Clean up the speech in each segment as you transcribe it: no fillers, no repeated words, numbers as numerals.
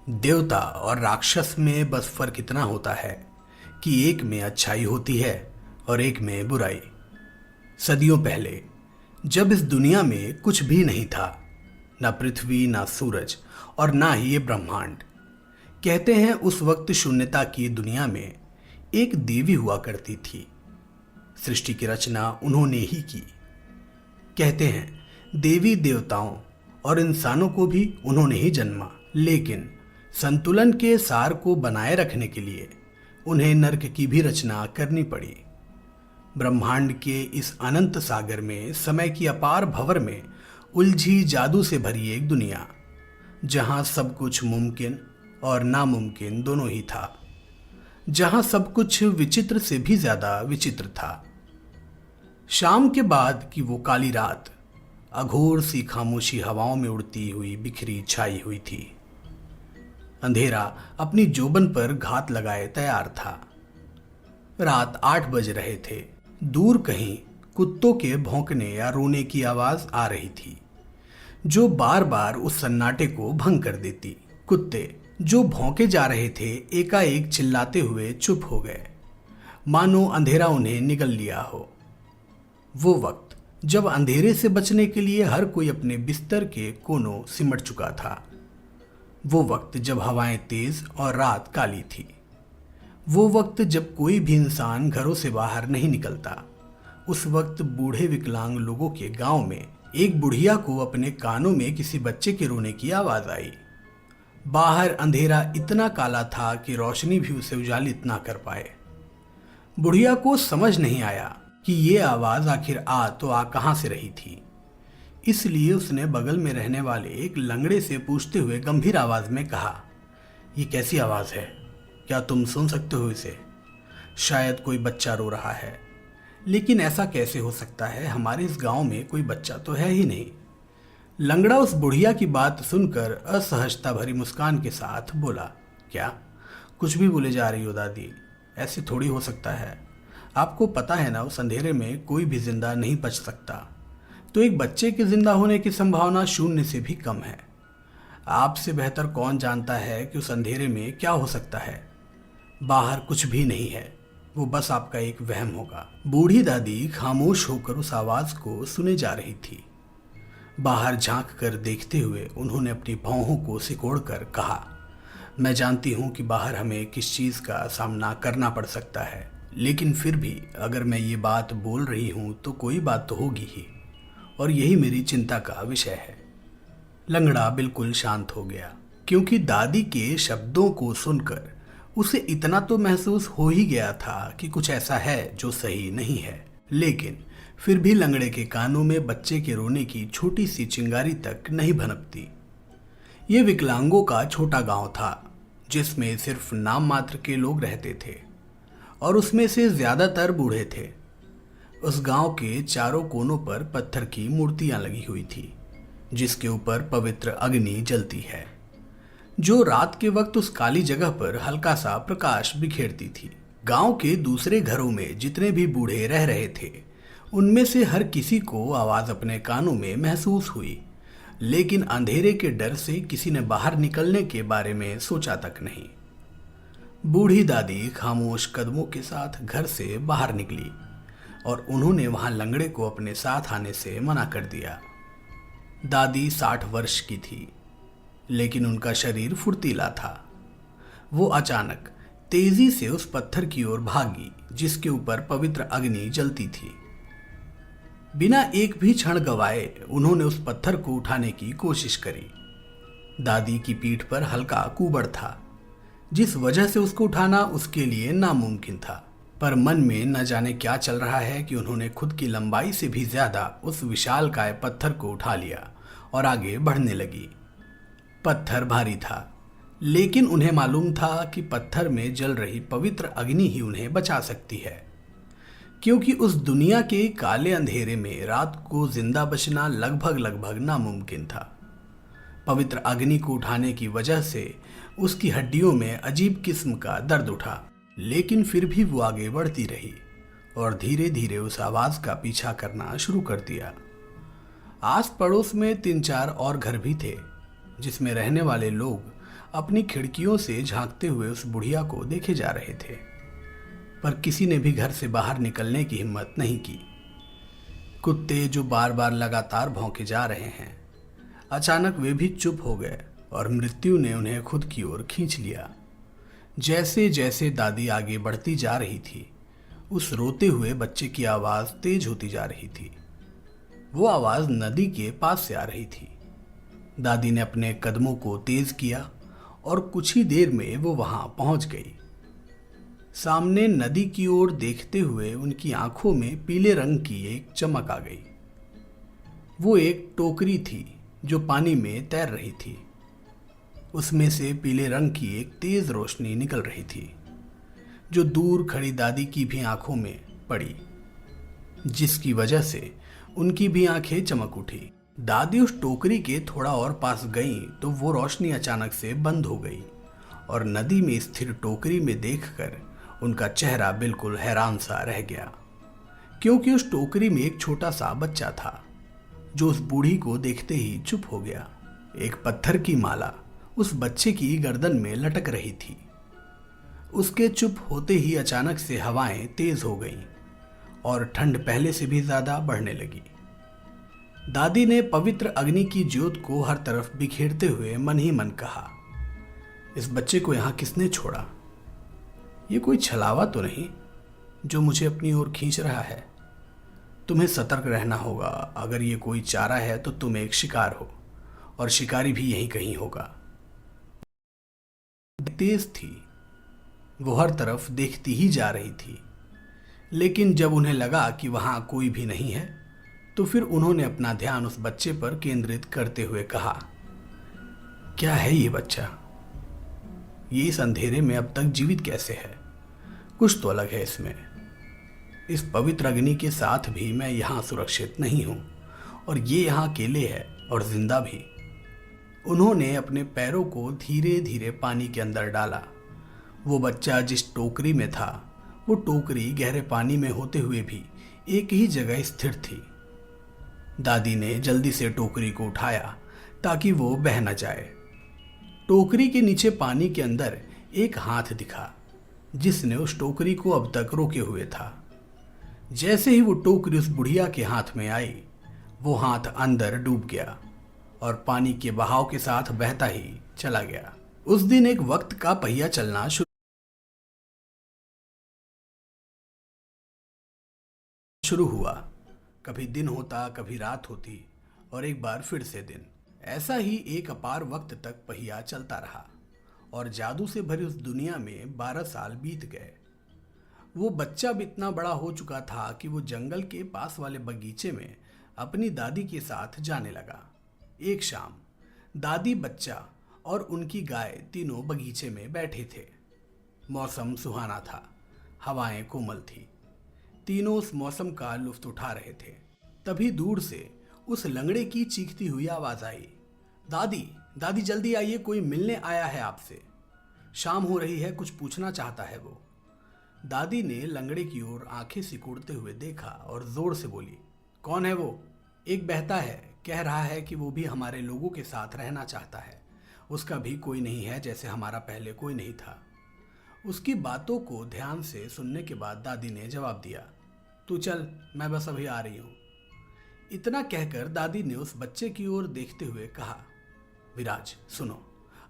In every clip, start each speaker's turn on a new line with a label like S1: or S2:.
S1: देवता और राक्षस में बस फर्क इतना होता है कि एक में अच्छाई होती है और एक में बुराई। सदियों पहले, जब इस दुनिया में कुछ भी नहीं था, ना पृथ्वी, ना सूरज और ना ही ये ब्रह्मांड, कहते हैं उस वक्त शून्यता की दुनिया में एक देवी हुआ करती थी। सृष्टि की रचना उन्होंने ही की। कहते हैं देवी देवताओं और इंसानों को भी उन्होंने ही जन्मा, लेकिन संतुलन के सार को बनाए रखने के लिए उन्हें नर्क की भी रचना करनी पड़ी। ब्रह्मांड के इस अनंत सागर में समय की अपार भंवर में उलझी जादू से भरी एक दुनिया, जहां सब कुछ मुमकिन और नामुमकिन दोनों ही था, जहां सब कुछ विचित्र से भी ज्यादा विचित्र था। शाम के बाद की वो काली रात अघोर सी खामोशी हवाओं में उड़ती हुई बिखरी छाई हुई थी। अंधेरा अपनी जोबन पर घात लगाए तैयार था। रात 8 बज रहे थे। दूर कहीं कुत्तों के भौंकने या रोने की आवाज आ रही थी, जो बार बार उस सन्नाटे को भंग कर देती। कुत्ते जो भौंके जा रहे थे एकाएक चिल्लाते हुए चुप हो गए, मानो अंधेरा उन्हें निगल लिया हो। वो वक्त जब अंधेरे से बचने के लिए हर कोई अपने बिस्तर के कोनों सिमट चुका था। वो वक्त जब हवाएं तेज और रात काली थी। वो वक्त जब कोई भी इंसान घरों से बाहर नहीं निकलता। उस वक्त बूढ़े विकलांग लोगों के गांव में एक बुढ़िया को अपने कानों में किसी बच्चे के रोने की आवाज आई। बाहर अंधेरा इतना काला था कि रोशनी भी उसे उजालित ना कर पाए। बुढ़िया को समझ नहीं आया कि ये आवाज आखिर आ कहां से रही थी। इसलिए उसने बगल में रहने वाले एक लंगड़े से पूछते हुए गंभीर आवाज में कहा, ये कैसी आवाज है? क्या तुम सुन सकते हो इसे? शायद कोई बच्चा रो रहा है। लेकिन ऐसा कैसे हो सकता है? हमारे इस गांव में कोई बच्चा तो है ही नहीं। लंगड़ा उस बुढ़िया की बात सुनकर असहजता भरी मुस्कान के साथ बोला, क्या कुछ भी बोले जा रही हो दादी? ऐसे थोड़ी हो सकता है। आपको पता है ना, उस अंधेरे में कोई भी जिंदा नहीं बच सकता, तो एक बच्चे के जिंदा होने की संभावना 0 से भी कम है। आपसे बेहतर कौन जानता है कि उस अंधेरे में क्या हो सकता है? बाहर कुछ भी नहीं है, वो बस आपका एक वहम होगा। बूढ़ी दादी खामोश होकर उस आवाज को सुने जा रही थी। बाहर झांक कर देखते हुए उन्होंने अपनी भौहों को सिकोड़कर कहा, मैं जानती हूं कि बाहर हमें किस चीज का सामना करना पड़ सकता है, लेकिन फिर भी अगर मैं ये बात बोल रही हूं तो कोई बात तो होगी ही, और यही मेरी चिंता का विषय है। लंगड़ा बिल्कुल शांत हो गया, क्योंकि दादी के शब्दों को सुनकर उसे इतना तो महसूस हो ही गया था कि कुछ ऐसा है जो सही नहीं है। लेकिन फिर भी लंगड़े के कानों में बच्चे के रोने की छोटी सी चिंगारी तक नहीं भनकती। ये विकलांगों का छोटा गांव था, जिसमें सिर्फ नाम मात्र के लोग रहते थे, और उसमें से ज्यादातर बूढ़े थे। उस गांव के चारों कोनों पर पत्थर की मूर्तियां लगी हुई थी, जिसके ऊपर पवित्र अग्नि जलती है, जो रात के वक्त उस काली जगह पर हल्का सा प्रकाश बिखेरती थी। गांव के दूसरे घरों में जितने भी बूढ़े रह रहे थे, उनमें से हर किसी को आवाज अपने कानों में महसूस हुई, लेकिन अंधेरे के डर से किसी ने बाहर निकलने के बारे में सोचा तक नहीं। बूढ़ी दादी खामोश कदमों के साथ घर से बाहर निकली और उन्होंने वहां लंगड़े को अपने साथ आने से मना कर दिया। दादी 60 वर्ष की थी, लेकिन उनका शरीर फुर्तीला था। वो अचानक तेजी से उस पत्थर की ओर भागी जिसके ऊपर पवित्र अग्नि जलती थी। बिना एक भी क्षण गवाए उन्होंने उस पत्थर को उठाने की कोशिश करी। दादी की पीठ पर हल्का कुबड़ था, जिस वजह से उसको उठाना उसके लिए नामुमकिन था। पर मन में न जाने क्या चल रहा है कि उन्होंने खुद की लंबाई से भी ज्यादा उस विशालकाय पत्थर को उठा लिया और आगे बढ़ने लगी। पत्थर भारी था, लेकिन उन्हें मालूम था कि पत्थर में जल रही पवित्र अग्नि ही उन्हें बचा सकती है, क्योंकि उस दुनिया के काले अंधेरे में रात को जिंदा बचना लगभग नामुमकिन था। पवित्र अग्नि को उठाने की वजह से उसकी हड्डियों में अजीब किस्म का दर्द उठा, लेकिन फिर भी वो आगे बढ़ती रही और धीरे धीरे उस आवाज का पीछा करना शुरू कर दिया। आस पड़ोस में 3-4 और घर भी थे, जिसमें रहने वाले लोग अपनी खिड़कियों से झांकते हुए उस बुढ़िया को देखे जा रहे थे, पर किसी ने भी घर से बाहर निकलने की हिम्मत नहीं की। कुत्ते जो बार बार लगातार भौंके जा रहे हैं, अचानक वे भी चुप हो गए और मृत्यु ने उन्हें खुद की ओर खींच लिया। जैसे जैसे दादी आगे बढ़ती जा रही थी, उस रोते हुए बच्चे की आवाज तेज होती जा रही थी। वो आवाज नदी के पास से आ रही थी। दादी ने अपने कदमों को तेज किया और कुछ ही देर में वो वहां पहुंच गई। सामने नदी की ओर देखते हुए उनकी आंखों में पीले रंग की एक चमक आ गई। वो एक टोकरी थी जो पानी में तैर रही थी। उसमें से पीले रंग की एक तेज रोशनी निकल रही थी, जो दूर खड़ी दादी की भी आंखों में पड़ी, जिसकी वजह से उनकी भी आंखें चमक उठी। दादी उस टोकरी के थोड़ा और पास गईं तो वो रोशनी अचानक से बंद हो गई और नदी में स्थिर टोकरी में देखकर उनका चेहरा बिल्कुल हैरान सा रह गया, क्योंकि उस टोकरी में एक छोटा सा बच्चा था जो उस बूढ़ी को देखते ही चुप हो गया। एक पत्थर की माला उस बच्चे की गर्दन में लटक रही थी। उसके चुप होते ही अचानक से हवाएं तेज हो गईं और ठंड पहले से भी ज्यादा बढ़ने लगी। दादी ने पवित्र अग्नि की ज्योत को हर तरफ बिखेरते हुए मन ही मन कहा, इस बच्चे को यहां किसने छोड़ा? ये कोई छलावा तो नहीं जो मुझे अपनी ओर खींच रहा है? तुम्हें सतर्क रहना होगा। अगर ये कोई चारा है तो तुम एक शिकार हो और शिकारी भी यहीं कहीं होगा। तेज थी, वो हर तरफ देखती ही जा रही थी, लेकिन जब उन्हें लगा कि वहां कोई भी नहीं है तो फिर उन्होंने अपना ध्यान उस बच्चे पर केंद्रित करते हुए कहा, क्या है ये बच्चा? ये इस अंधेरे में अब तक जीवित कैसे है? कुछ तो अलग है इसमें। इस पवित्र अग्नि के साथ भी मैं यहां सुरक्षित नहीं हूं और ये यहां अकेले है और जिंदा भी। उन्होंने अपने पैरों को धीरे धीरे पानी के अंदर डाला। वो बच्चा जिस टोकरी में था, वो टोकरी गहरे पानी में होते हुए भी एक ही जगह स्थिर थी। दादी ने जल्दी से टोकरी को उठाया ताकि वो बह न जाए। टोकरी के नीचे पानी के अंदर एक हाथ दिखा जिसने उस टोकरी को अब तक रोके हुए था। जैसे ही वो टोकरी उस बुढ़िया के हाथ में आई, वो हाथ अंदर डूब गया और पानी के बहाव के साथ बहता ही चला गया। उस दिन एक वक्त का पहिया चलना शुरू हुआ। कभी दिन होता, कभी रात होती और एक बार फिर से दिन। ऐसा ही एक अपार वक्त तक पहिया चलता रहा और जादू से भरी उस दुनिया में 12 साल बीत गए। वो बच्चा भी इतना बड़ा हो चुका था कि वो जंगल के पास वाले बगीचे में अपनी दादी के साथ जाने लगा। एक शाम दादी, बच्चा और उनकी गाय तीनों बगीचे में बैठे थे। मौसम सुहाना था, हवाएं कोमल थी। तीनों उस मौसम का लुत्फ उठा रहे थे। तभी दूर से उस लंगड़े की चीखती हुई आवाज आई, दादी, दादी जल्दी आइए, कोई मिलने आया है आपसे। शाम हो रही है, कुछ पूछना चाहता है वो। दादी ने लंगड़े की ओर आंखें सिकुड़ते हुए देखा और जोर से बोली, कौन है वो? एक बहता है, कह रहा है कि वो भी हमारे लोगों के साथ रहना चाहता है। उसका भी कोई नहीं है, जैसे हमारा पहले कोई नहीं था। उसकी बातों को ध्यान से सुनने के बाद दादी ने जवाब दिया, तू चल, मैं बस अभी आ रही हूं। इतना कहकर दादी ने उस बच्चे की ओर देखते हुए कहा, विराज सुनो,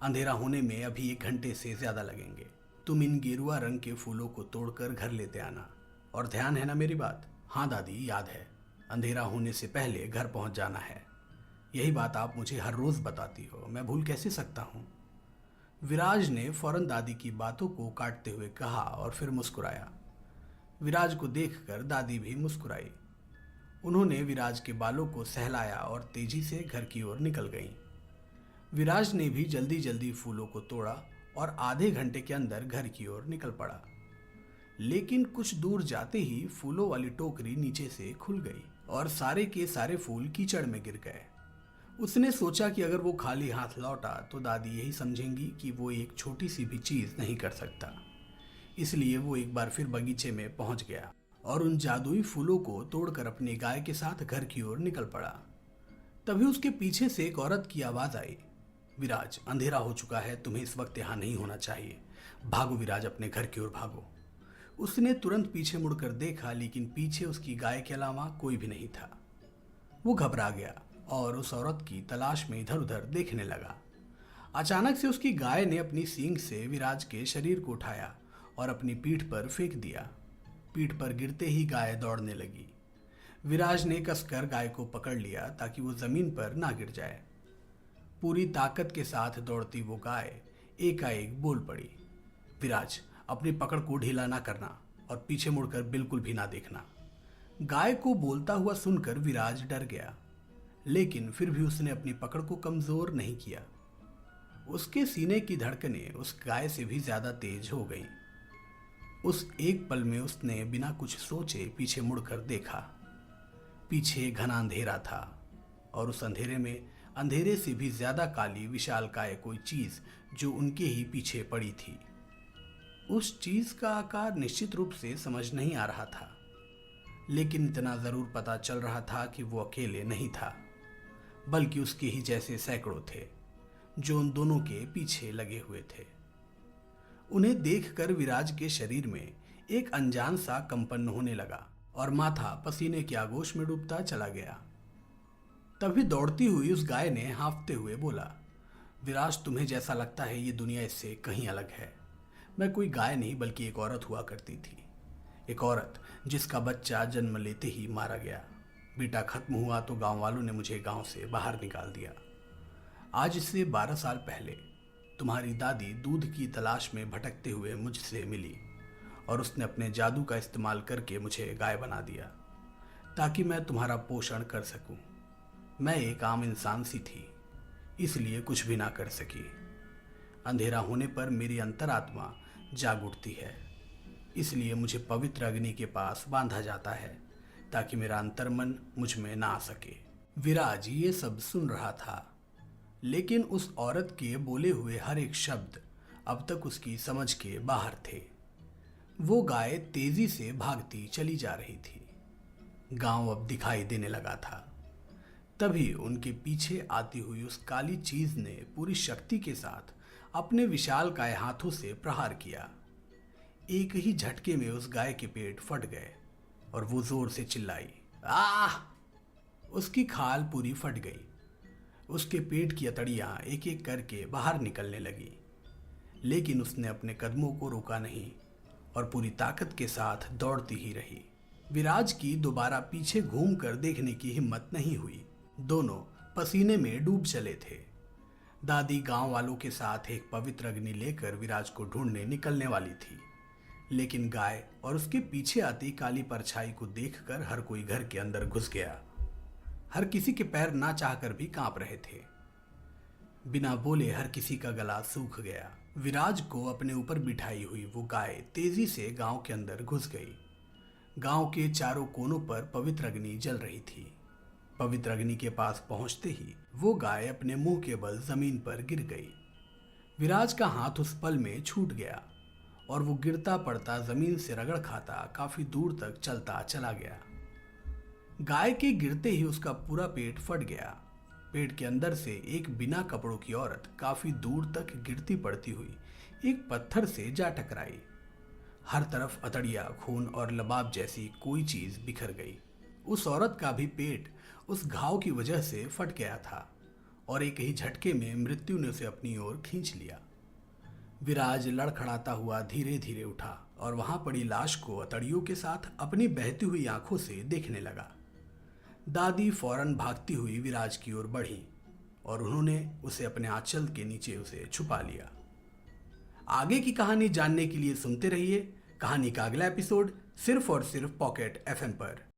S1: अंधेरा होने में अभी 1 घंटे से ज्यादा लगेंगे। तुम इन गेरुआ रंग के फूलों को तोड़कर घर लेते आना, और ध्यान है ना मेरी बात? हाँ दादी, याद है। अंधेरा होने से पहले घर पहुंच जाना है। यही बात आप मुझे हर रोज बताती हो, मैं भूल कैसे सकता हूँ? विराज ने फौरन दादी की बातों को काटते हुए कहा और फिर मुस्कुराया। विराज को देखकर दादी भी मुस्कुराई। उन्होंने विराज के बालों को सहलाया और तेजी से घर की ओर निकल गईं। विराज ने भी जल्दी जल्दी फूलों को तोड़ा और आधे घंटे के अंदर घर की ओर निकल पड़ा। लेकिन कुछ दूर जाते ही फूलों वाली टोकरी नीचे से खुल गई और सारे के सारे फूल कीचड़ में गिर गए। उसने सोचा कि अगर वो खाली हाथ लौटा तो दादी यही समझेंगी कि वो एक छोटी सी भी चीज नहीं कर सकता। इसलिए वो एक बार फिर बगीचे में पहुंच गया और उन जादुई फूलों को तोड़कर अपनी गाय के साथ घर की ओर निकल पड़ा। तभी उसके पीछे से एक औरत की आवाज आई, विराज, अंधेरा हो चुका है, तुम्हें इस वक्त यहाँ नहीं होना चाहिए। भागो विराज, अपने घर की ओर भागो। उसने तुरंत पीछे मुड़कर देखा, लेकिन पीछे उसकी गाय के अलावा कोई भी नहीं था। वो घबरा गया और उस औरत की तलाश में इधर उधर देखने लगा। अचानक से उसकी गाय ने अपनी सींग से विराज के शरीर को उठाया और अपनी पीठ पर फेंक दिया। पीठ पर गिरते ही गाय दौड़ने लगी। विराज ने कसकर गाय को पकड़ लिया ताकि वो जमीन पर ना गिर जाए। पूरी ताकत के साथ दौड़ती वो गाय एकाएक बोल पड़ी, विराज, अपनी पकड़ को ढीला ना करना और पीछे मुड़कर बिल्कुल भी ना देखना। गाय को बोलता हुआ सुनकर विराज डर गया, लेकिन फिर भी उसने अपनी पकड़ को कमजोर नहीं किया। उसके सीने की धड़कनें उस गाय से भी ज्यादा तेज हो गईं। उस एक पल में उसने बिना कुछ सोचे पीछे मुड़कर देखा। पीछे घना अंधेरा था और उस अंधेरे में अंधेरे से भी ज्यादा काली विशालकाय कोई चीज जो उनके ही पीछे पड़ी थी। उस चीज का आकार निश्चित रूप से समझ नहीं आ रहा था, लेकिन इतना जरूर पता चल रहा था कि वो अकेले नहीं था, बल्कि उसके ही जैसे सैकड़ों थे जो उन दोनों के पीछे लगे हुए थे। उन्हें देखकर विराज के शरीर में एक अनजान सा कंपन होने लगा और माथा पसीने की आगोश में डूबता चला गया। तभी दौड़ती हुई उस गाय ने हांफते हुए बोला, विराज, तुम्हें जैसा लगता है ये दुनिया इससे कहीं अलग है। मैं कोई गाय नहीं बल्कि एक औरत हुआ करती थी। एक औरत जिसका बच्चा जन्म लेते ही मारा गया। बेटा खत्म हुआ तो गांव वालों ने मुझे गांव से बाहर निकाल दिया। आज से 12 साल पहले तुम्हारी दादी दूध की तलाश में भटकते हुए मुझसे मिली और उसने अपने जादू का इस्तेमाल करके मुझे गाय बना दिया ताकि मैं तुम्हारा पोषण कर सकूं। मैं एक आम इंसान सी थी, इसलिए कुछ भी ना कर सकी। अंधेरा होने पर मेरी अंतरात्मा जाग उठती है, इसलिए मुझे पवित्र अग्नि के पास बांधा जाता है ताकि मेरा अंतर्मन मुझ में ना आ सके। विराज ये सब सुन रहा था, लेकिन उस औरत के बोले हुए हर एक शब्द अब तक उसकी समझ के बाहर थे। वो गाय तेजी से भागती चली जा रही थी। गांव अब दिखाई देने लगा था। तभी उनके पीछे आती हुई उस काली चीज ने पूरी शक्ति के साथ अपने विशालकाय हाथों से प्रहार किया। एक ही झटके में उस गाय के पेट फट गए और वो जोर से चिल्लाई, आह! उसकी खाल पूरी फट गई। उसके पेट की अतड़ियां एक एक करके बाहर निकलने लगी, लेकिन उसने अपने कदमों को रोका नहीं और पूरी ताकत के साथ दौड़ती ही रही। विराज की दोबारा पीछे घूमकर देखने की हिम्मत नहीं हुई। दोनों पसीने में डूब चले थे। दादी गांव वालों के साथ एक पवित्र अग्नि लेकर विराज को ढूंढने निकलने वाली थी, लेकिन गाय और उसके पीछे आती काली परछाई को देखकर हर कोई घर के अंदर घुस गया। हर किसी के पैर ना चाहकर भी कांप रहे थे। बिना बोले हर किसी का गला सूख गया। विराज को अपने ऊपर बिठाई हुई वो गाय तेजी से गांव के अंदर घुस गई। गांव के चारों कोनों पर पवित्र अग्नि जल रही थी। पवित्र अग्नि के पास पहुंचते ही वो गाय अपने मुंह के बल जमीन पर गिर गई। विराज का हाथ उस पल में छूट गया और वो गिरता पड़ता जमीन से रगड़ खाता काफी दूर तक चलता चला गया। गाय के गिरते ही उसका पूरा पेट फट गया। पेट के अंदर से एक बिना कपड़ों की औरत काफी दूर तक गिरती पड़ती हुई एक पत्थर से जा टकराई। हर तरफ अतड़िया, खून और लबाब जैसी कोई चीज बिखर गई। उस औरत का भी पेट उस घाव की वजह से फट गया था और एक ही झटके में मृत्यु ने उसे अपनी ओर खींच लिया। विराज लड़खड़ाता हुआ धीरे धीरे उठा और वहां पड़ी लाश को अतड़ियों के साथ अपनी बहती हुई आंखों से देखने लगा। दादी फौरन भागती हुई विराज की ओर बढ़ी और उन्होंने उसे अपने आंचल के नीचे उसे छुपा लिया। आगे की कहानी जानने के लिए सुनते रहिए कहानी का अगला एपिसोड सिर्फ और सिर्फ पॉकेट एफएम पर।